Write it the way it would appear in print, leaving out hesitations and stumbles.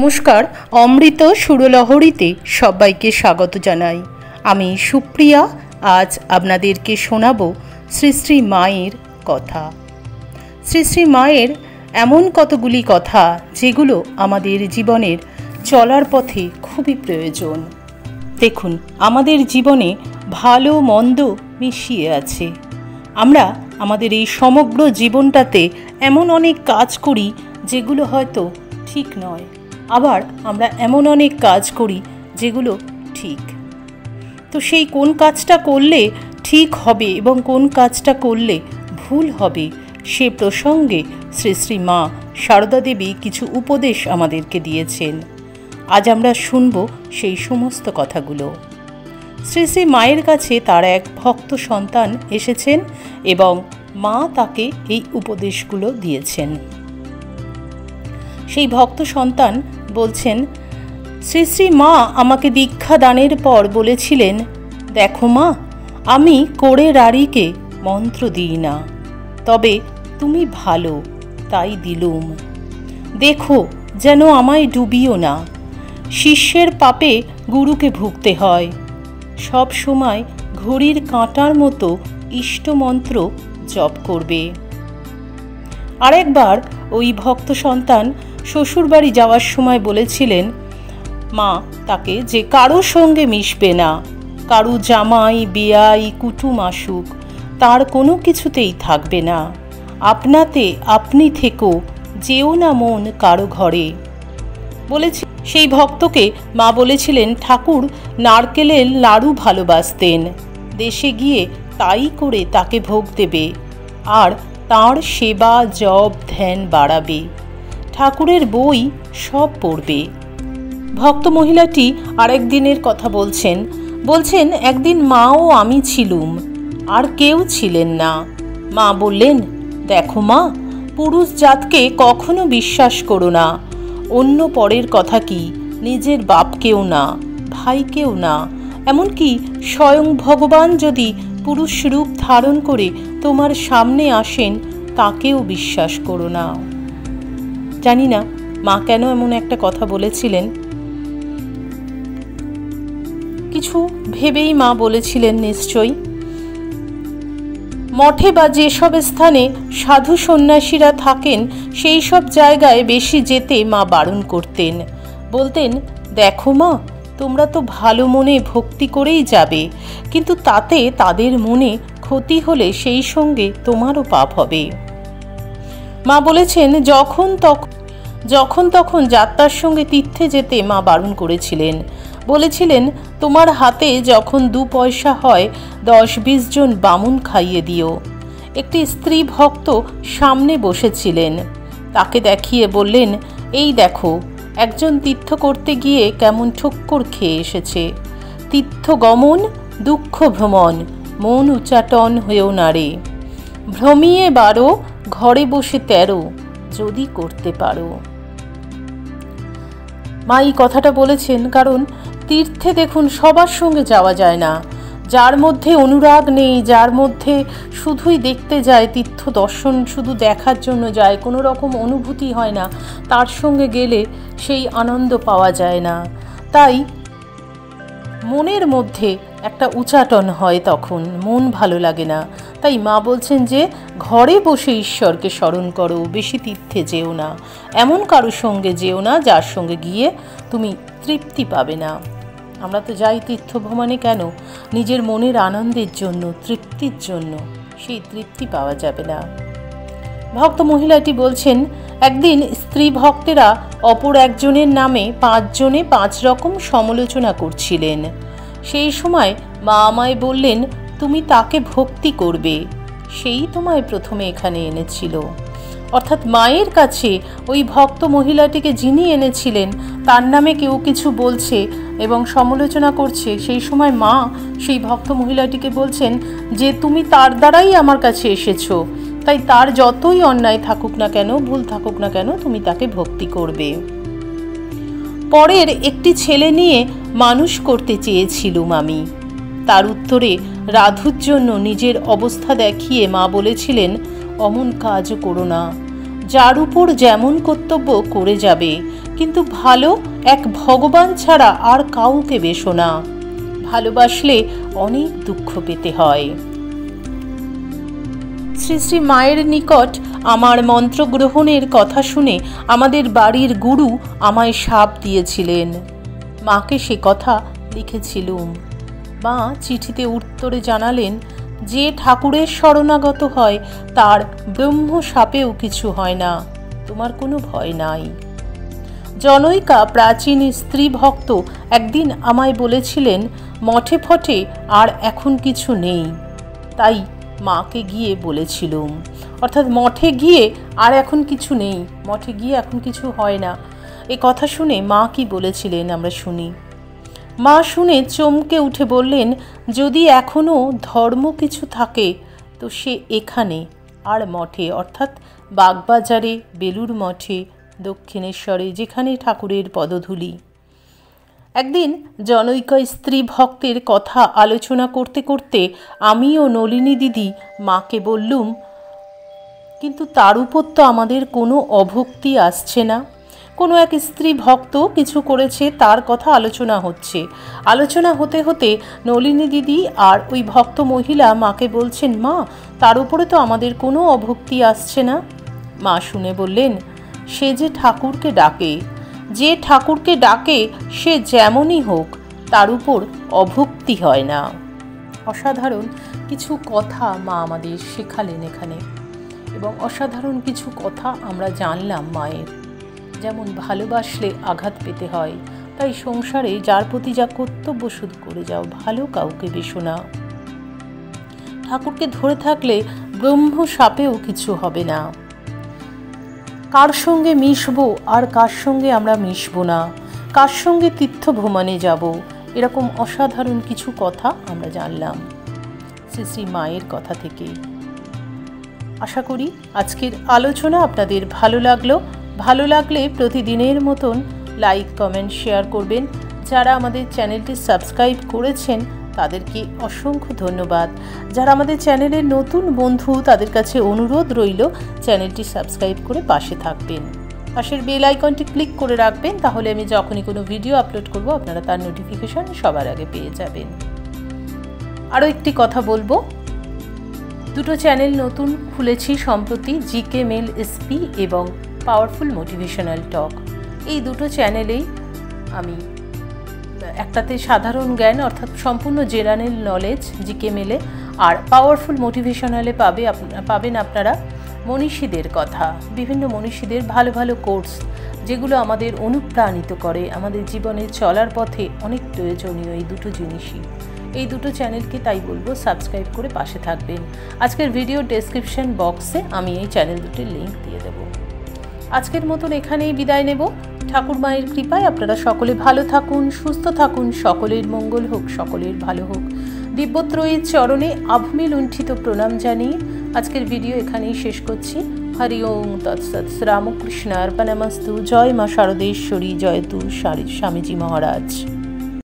নমস্কার, অমৃত সুরলহরীতে সবাইকে স্বাগত জানাই। আমি সুপ্রিয়া। আজ আপনাদেরকে শোনাবো শ্রী শ্রী মায়ের কথা। শ্রী শ্রী মায়ের এমন কতগুলি কথা যেগুলো আমাদের জীবনের চলার পথে খুবই প্রয়োজন। দেখুন, আমাদের জীবনে ভালো মন্দ মিশিয়ে আছে। আমরা আমাদের এই সমগ্র জীবনটাতে এমন অনেক কাজ করি যেগুলো হয়তো ঠিক নয়, আবার আমরা এমন অনেক কাজ করি যেগুলো ঠিক। তো সেই কোন কাজটা করলে ঠিক হবে এবং কোন কাজটা করলে ভুল হবে, সে প্রসঙ্গে শ্রী শ্রী মা সারদা দেবী কিছু উপদেশ আমাদেরকে দিয়েছেন। আজ আমরা শুনব সেই সমস্ত কথাগুলো। শ্রী শ্রী মায়ের কাছে তার এক ভক্ত সন্তান এসেছেন এবং মা তাকে এই উপদেশগুলো দিয়েছেন। সেই ভক্ত সন্তান বলছেন, শ্রী শ্রী মা আমাকে দীক্ষা দানের পর বলেছিলেন, দেখো মা, আমি করে রাড়িকে মন্ত্র দিই না, তবে তুমি ভালো তাই দিলুম। দেখো যেন আমায় ডুবিও না। শিষ্যের পাপে গুরুকে ভুগতে হয়। সব সময় ঘড়ির কাঁটার মতো ইষ্টমন্ত্র জপ করবে। আরেকবার ওই ভক্ত সন্তান শ্বশুরবাড়ি যাওয়ার সময় বলেছিলেন মা তাকে যে কারো সঙ্গে মিশবে না, কারো জামাই বেয়াই কুটুম আসুক, তার কোনো কিছুতেই থাকবে না। আপনাতে আপনি থেকো, যেও না মন কারো ঘরে বলেছি। সেই ভক্তকে মা বলেছিলেন ঠাকুর নারকেলের লাড়ু ভালোবাসতেন, দেশে গিয়ে তাই করে তাকে ভোগ দেবে আর তাঁর সেবা জপ ধ্যান বাড়াবে, ঠাকুরের বই সব পড়বে। ভক্ত মহিলাটি আরেক দিনের কথা বলছেন একদিন মা ও আমি ছিলুম, আর কেউ ছিলেন না। মা বললেন, দেখো মা, পুরুষ জাতকে কখনো বিশ্বাস করো না। অন্য পরের কথা কি, নিজের বাপকেও না, ভাইকেও না, এমনকি স্বয়ং ভগবান যদি পুরুষ রূপ ধারণ করে তোমার সামনে আসেন, তাকেও বিশ্বাস করো না। জানি না মা কেন এমন একটা কথা বলেছিলেন। কিছু ভেবেই মা বলেছিলেন নিশ্চয়ই। মঠে বা যেসব স্থানে সাধু সন্ন্যাসীরা থাকেন সেই সব জায়গায় বেশি যেতে মা বারণ করতেন। বলতেন, দেখো মা, তোমরা তো ভালো মনে ভক্তি করেই যাবে, কিন্তু তাতে তাদের মনে ক্ষতি হলে সেই সঙ্গে তোমারও পাপ হবে। মা বলেছেন যখন তখন যাত্রার সঙ্গে তীর্থে যেতে মা বারণ করেছিলেন। বলেছিলেন, তোমার হাতে যখন 2 পয়সা হয় 10-20 জন বামুন খাইয়ে দিও। একটি স্ত্রী ভক্ত সামনে বসেছিলেন, তাকে দেখিয়ে বললেন, এই দেখো, একজন তীর্থ করতে গিয়ে কেমন ঠক্কর খেয়ে এসেছে। তীর্থ গমন দুঃখ ভ্রমণ, মন উচ্চাটন হয়েও না রে। ভ্রমিয়ে 12, ঘরে বসে 13, যদি করতে পারো। মা এই কথাটা বলেছেন কারণ তীর্থে দেখুন সবার সঙ্গে যাওয়া যায় না। যার মধ্যে অনুরাগ নেই, যার মধ্যে শুধুই দেখতে যায়, তীর্থ দর্শন শুধু দেখার জন্য যায়, কোনো রকম অনুভূতি হয় না, তার সঙ্গে গেলে সেই আনন্দ পাওয়া যায় না। তাই মনের মধ্যে একটা উচাটন হয়, তখন মন ভালো লাগে না। তাই মা বলছেন যে ঘরে বসে ঈশ্বরকে স্মরণ করো, বেশি তীর্থে যেও না, এমন কারোর সঙ্গে যেও না যার সঙ্গে গিয়ে তুমি তৃপ্তি পাবে না। আমরা তো যাই তীর্থ ভ্রমণে কেন? নিজের মনের আনন্দের জন্য, তৃপ্তির জন্য। সেই তৃপ্তি পাওয়া যাবে না। ভক্ত মহিলাটি বলছেন, একদিন স্ত্রী ভক্তেরা অপর একজনের নামে 5 জনে 5 রকম সমালোচনা করছিলেন। সেই সময় মা আমায় বললেন, তুমি তাকে ভক্তি করবে, সেই তোমায় প্রথমে এখানে এনেছিল। অর্থাৎ মায়ের কাছে ওই ভক্ত মহিলাটিকে যিনি এনেছিলেন, তার নামে কেউ কিছু বলছে এবং সমালোচনা করছে। সেই সময় মা সেই ভক্ত মহিলাটিকে বলছেন যে তুমি তার দ্বারাই আমার কাছে এসেছো, তাই তার যতই অন্যায় থাকুক না কেন, ভুল থাকুক না কেন, তুমি তাকে ভক্তি করবে। পরের একটি ছেলে নিয়ে মানুষ করতে চেয়েছিলুম আমি। তার উত্তরে রাধুর জন্য নিজের অবস্থা দেখিয়ে মা বলেছিলেন, অমন কাজও করো না। যার উপর যেমন কর্তব্য করে যাবে, কিন্তু ভালো এক ভগবান ছাড়া আর কাউকে বেশো না। ভালোবাসলে অনেক দুঃখ পেতে হয়। শ্রী শ্রী মায়ের নিকট আমার মন্ত্র গ্রহণের কথা শুনে আমাদের বাড়ির গুরু আমায় শাপ দিয়েছিলেন। মাকে সে কথা লিখেছিলুম। মা চিঠিতে উত্তরে জানালেন, যে ঠাকুরের শরণাগত হয় তার ব্রহ্ম শাপেও কিছু হয় না, তোমার কোনো ভয় নাই। জনৈকা প্রাচীন স্ত্রী ভক্ত একদিন আমায় বলেছিলেন, মঠে ফটে আর এখন কিছু নেই। তাই মাকে গিয়ে বলেছিলুম, অর্থাৎ মঠে গিয়ে আর এখন কিছু নেই, মঠে গিয়ে এখন কিছু হয় না। এ কথা শুনে মা কি বলেছিলেন আমরা শুনি। মা শুনে চমকে উঠে বললেন, যদি এখনও ধর্ম কিছু থাকে তো সে এখানে আর মঠে, অর্থাৎ বাগবাজারে, বেলুর মঠে, দক্ষিণেশ্বরে, যেখানে ঠাকুরের পদধূলি। একদিন জনৈকা স্ত্রী ভক্তের কথা আলোচনা করতে করতে আমি ও নলিনী দিদি মাকে বললুম, কিন্তু তার উপর তো আমাদের কোনো অভক্তি আসছে না। কোনো এক স্ত্রী ভক্ত কিছু করেছে, তার কথা আলোচনা হচ্ছে। আলোচনা হতে হতে নলিনী দিদি আর ওই ভক্ত মহিলা মাকে বলছেন, মা তার উপরে তো আমাদের কোনো অভক্তি আসছে না। মা শুনে বললেন, সে যে ঠাকুরকে ডাকে, যে ঠাকুরকে ডাকে সে যেমনই হোক, তার উপর অভক্তি হয় না। অসাধারণ কিছু কথা মা আমাদের শেখালেন এখানে, এবং অসাধারণ কিছু কথা আমরা জানলাম মায়ের। যেমন ভালোবাসলে আঘাত পেতে হয়, তাই সংসারে যার প্রতি যা কর্তব্য শুধু করে যাও, ভালো কাউকে বেশো না। ঠাকুরকে ধরে থাকলে ব্রহ্ম শাপেও কিছু হবে না। কার সঙ্গে মিশবো আর কার সঙ্গে আমরা মিশবো না, কার সঙ্গে তীর্থ ভ্রমণে যাব, এরকম অসাধারণ কিছু কথা আমরা জানলাম শ্রী শ্রী মায়ের কথা থেকে। আশা করি আজকের আলোচনা আপনাদের ভালো লাগলো। ভালো লাগলে প্রতিদিনের মতন লাইক, কমেন্ট, শেয়ার করবেন। যারা আমাদের চ্যানেলটি সাবস্ক্রাইব করেছেন তাদেরকে অসংখ্য ধন্যবাদ। যারা আমাদের চ্যানেলের নতুন বন্ধু তাদের কাছে অনুরোধ রইল চ্যানেলটি সাবস্ক্রাইব করে পাশে থাকবেন। পাশের বেল আইকনটি ক্লিক করে রাখবেন, তাহলে আমি যখনই কোনো ভিডিও আপলোড করব আপনারা তার নোটিফিকেশন সবার আগে পেয়ে যাবেন। আরও একটি কথা বলবো, দুটো চ্যানেল নতুন খুলেছি সম্প্রতি, জিকে মেল এসপি এবং পাওয়ারফুল মোটিভেশনাল টক। এই দুটো চ্যানেলেই আমি একটাতে সাধারণ জ্ঞান অর্থাৎ সম্পূর্ণ জেনারেল নলেজ জিকে মেলে, আর পাওয়ারফুল মোটিভেশনালে পাবেন আপনারা মনীষীদের কথা, বিভিন্ন মনীষীদের ভালো ভালো কোর্স, যেগুলো আমাদের অনুপ্রাণিত করে, আমাদের জীবনে চলার পথে অনেক প্রয়োজনীয় এই দুটো জিনিসই। এই দুটো চ্যানেলকে তাই বলবো সাবস্ক্রাইব করে পাশে থাকবেন। আজকের ভিডিও ডেসক্রিপশন বক্সে আমি এই চ্যানেল দুটির লিঙ্ক দিয়ে দেব। আজকের মতন এখানেই বিদায় নেব। ঠাকুর মায়ের কৃপায় আপনারা সকলে ভালো থাকুন, সুস্থ থাকুন, সকলের মঙ্গল হোক, সকলের ভালো হোক। দিব্যত্রয়ীর চরণে আভূমি লুণ্ঠিত প্রণাম জানিয়ে আজকের ভিডিও এখানেই শেষ করছি। হরি ওম তৎসৎ। রামকৃষ্ণ অর্পণমস্তু। জয় মা শারদেশ্বরী, জয় তু স্বামীজি মহারাজ।